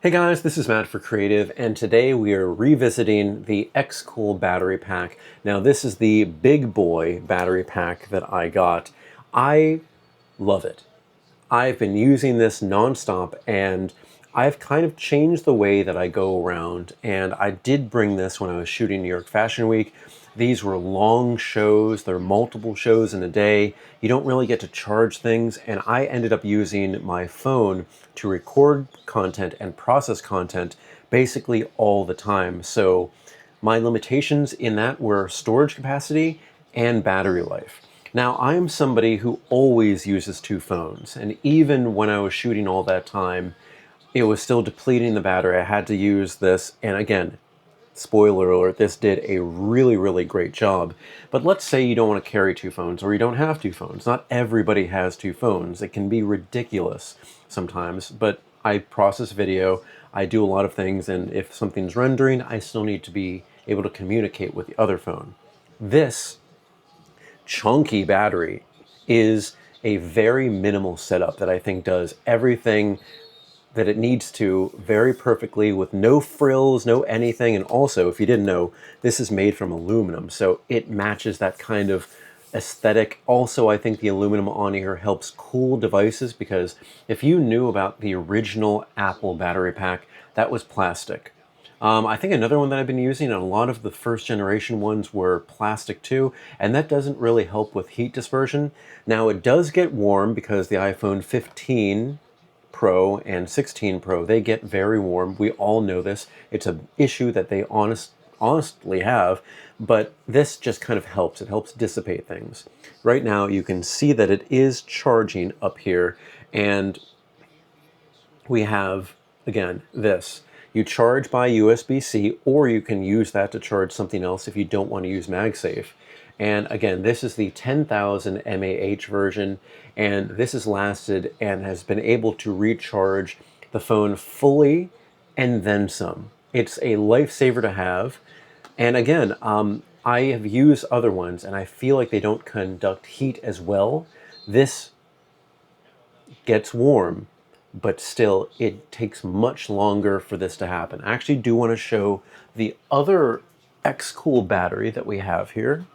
Hey guys, this is Matt for Creative, and today we are revisiting the Xcool battery pack. Now this is the big boy battery pack that I got. I love it. I've been using this nonstop, and I've kind of changed the way that I go around, and I did bring this when I was shooting New York Fashion Week. These were long shows, there are multiple shows in a day. You don't really get to charge things, and I ended up using my phone to record content and process content basically all the time. So my limitations in that were storage capacity and battery life. Now, I am somebody who always uses two phones, and even when I was shooting all that time, it was still depleting the battery. I had to use this, and again, spoiler alert, this did a really great job. But let's say you don't want to carry two phones, or you don't have two phones. Not everybody has two phones. It can be ridiculous sometimes, but I process video, I do a lot of things, and if something's rendering, I still need to be able to communicate with the other phone. This chunky battery is a very minimal setup that I think does everything that it needs to very perfectly with no frills, no anything. And also, if you didn't know, this is made from aluminum, so it matches that kind of aesthetic. Also, I think the aluminum on here helps cool devices, because if you knew about the original Apple battery pack, that was plastic. I think another one that I've been using, and a lot of the first generation ones were plastic too, and that doesn't really help with heat dispersion. Now it does get warm because the iPhone 15 Pro and 16 Pro, they get very warm. We all know this. It's an issue that they honestly have, but this just kind of helps. It helps dissipate things. Right now you can see that it is charging up here, and we have, again, this. You charge by USB-C, or you can use that to charge something else if you don't want to use MagSafe. And again, this is the 10,000 mAh version, and this has lasted and has been able to recharge the phone fully and then some. It's a lifesaver to have. And again, I have used other ones, and I feel like they don't conduct heat as well. This gets warm, but still it takes much longer for this to happen. I actually do want to show the other Xcool battery that we have here.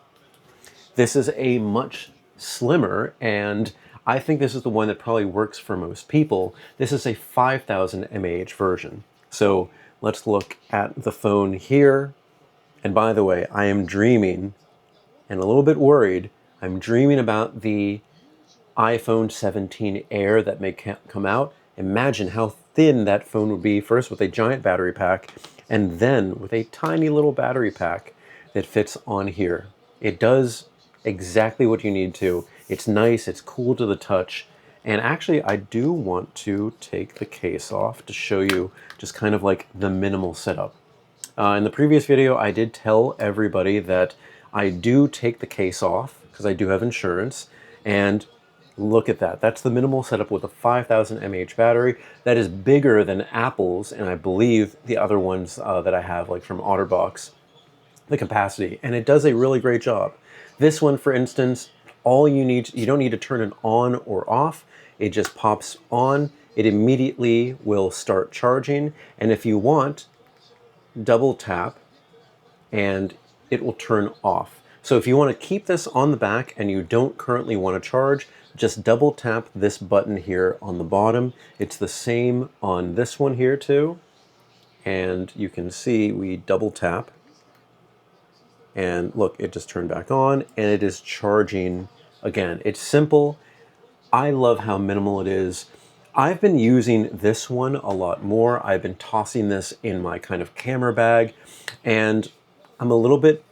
This is a much slimmer, and I think this is the one that probably works for most people. This is a 5,000 mAh version. So let's look at the phone here. And by the way, I am dreaming, and a little bit worried, I'm dreaming about the iPhone 17 Air that may come out. Imagine how thin that phone would be, first with a giant battery pack, and then with a tiny little battery pack that fits on here. It does exactly what you need to. It's nice, it's cool to the touch, and actually I do want to take the case off to show you just kind of like the minimal setup. In the previous video, I did tell everybody that I do take the case off because I do have insurance, and look at that. That's the minimal setup with a 5,000 mAh battery. That is bigger than Apple's, and I believe the other ones that I have, like from OtterBox, the capacity, and it does a really great job. This one, for instance, you don't need to turn it on or off. It just pops on. It immediately will start charging, and if you want, double tap and it will turn off. So if you want to keep this on the back and you don't currently want to charge, just double tap this button here on the bottom. It's the same on this one here too. And you can see we double tap, and look, it just turned back on and it is charging again. It's simple. I love how minimal it is. I've been using this one a lot more. I've been tossing this in my kind of camera bag, and I'm a little bit,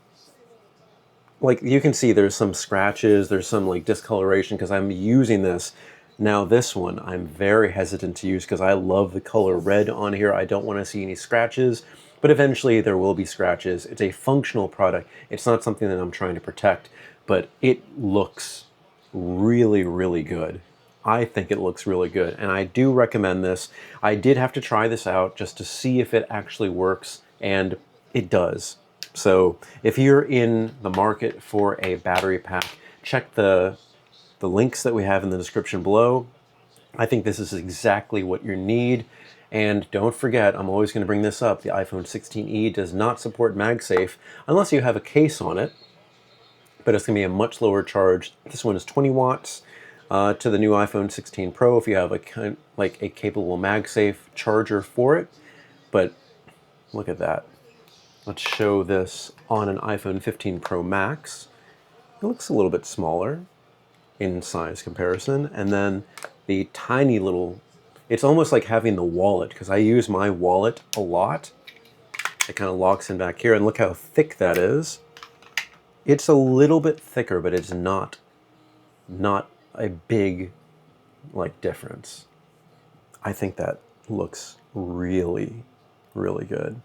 like you can see there's some scratches, there's some like discoloration because I'm using this. Now this one I'm very hesitant to use because I love the color red on here. I don't want to see any scratches, but eventually there will be scratches. It's a functional product. It's not something that I'm trying to protect, but it looks really good. I think it looks really good, and I do recommend this. I did have to try this out just to see if it actually works, and it does. So if you're in the market for a battery pack, check the links that we have in the description below. I think this is exactly what you need. And don't forget, I'm always going to bring this up, the iPhone 16e does not support MagSafe unless you have a case on it, but it's going to be a much lower charge. This one is 20 watts to the new iPhone 16 Pro if you have a capable MagSafe charger for it. But look at that. Let's show this on an iPhone 15 Pro Max. It looks a little bit smaller in size comparison, and then the tiny little, it's almost like having the wallet, because I use my wallet a lot. It kind of locks in back here, and look how thick that is. It's a little bit thicker, but it's not a big difference. I think that looks really, really good.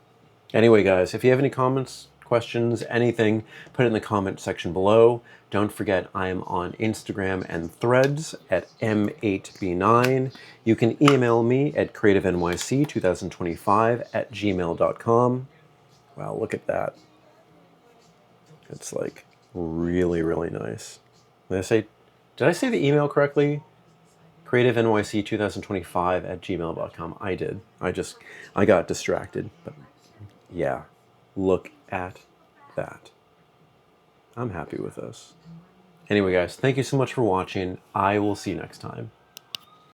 Anyway, guys, if you have any comments, questions, anything, put it in the comment section below. Don't forget, I am on Instagram and Threads at M8B9. You can email me at creativenyc2025@gmail.com. Wow, look at that. It's like really, really nice. Did I say the email correctly? creativenyc2025@gmail.com. I did. I got distracted, but yeah, look at that. I'm happy with this. Anyway, guys, thank you so much for watching. I will see you next time.